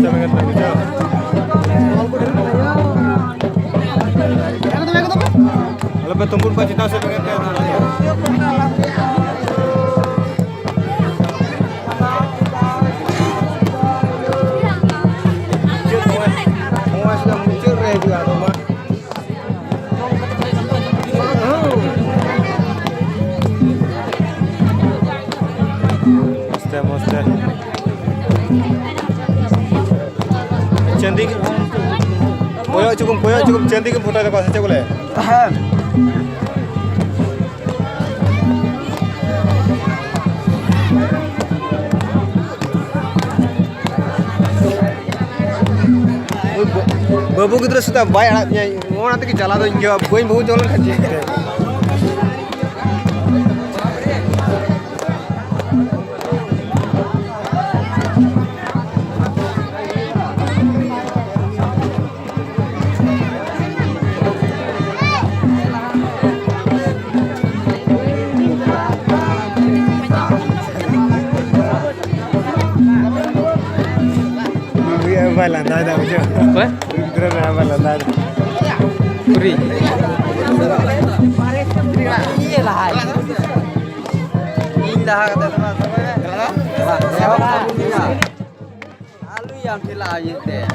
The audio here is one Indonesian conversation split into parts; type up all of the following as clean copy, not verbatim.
banget lagi jauh. Lebih tumpul pak cita saya pengen kayak semua sudah muncul juga rumah. Monster. Cantik. Boya cukup cantik foto ada saja boleh. Babu kita sudah baik anaknya. Mau nanti kita jalan tuh jawab. Gue babu jalan kaji. Balanda ada ujo. Apa? Kira balanda ada. Puri. Iya lah. Indah kata teman-teman. Alu yang dilayut deh.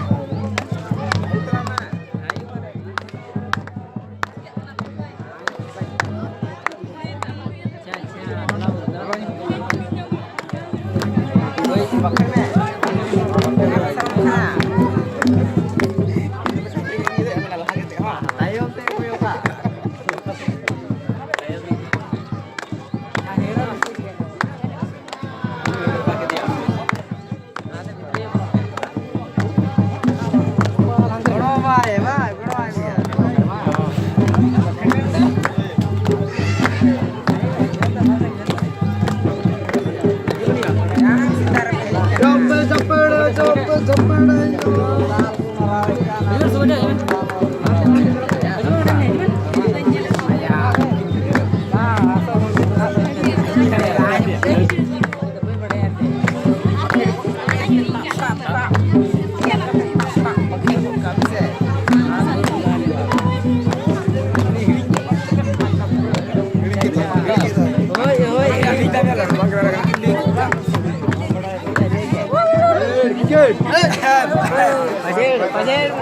Pasir.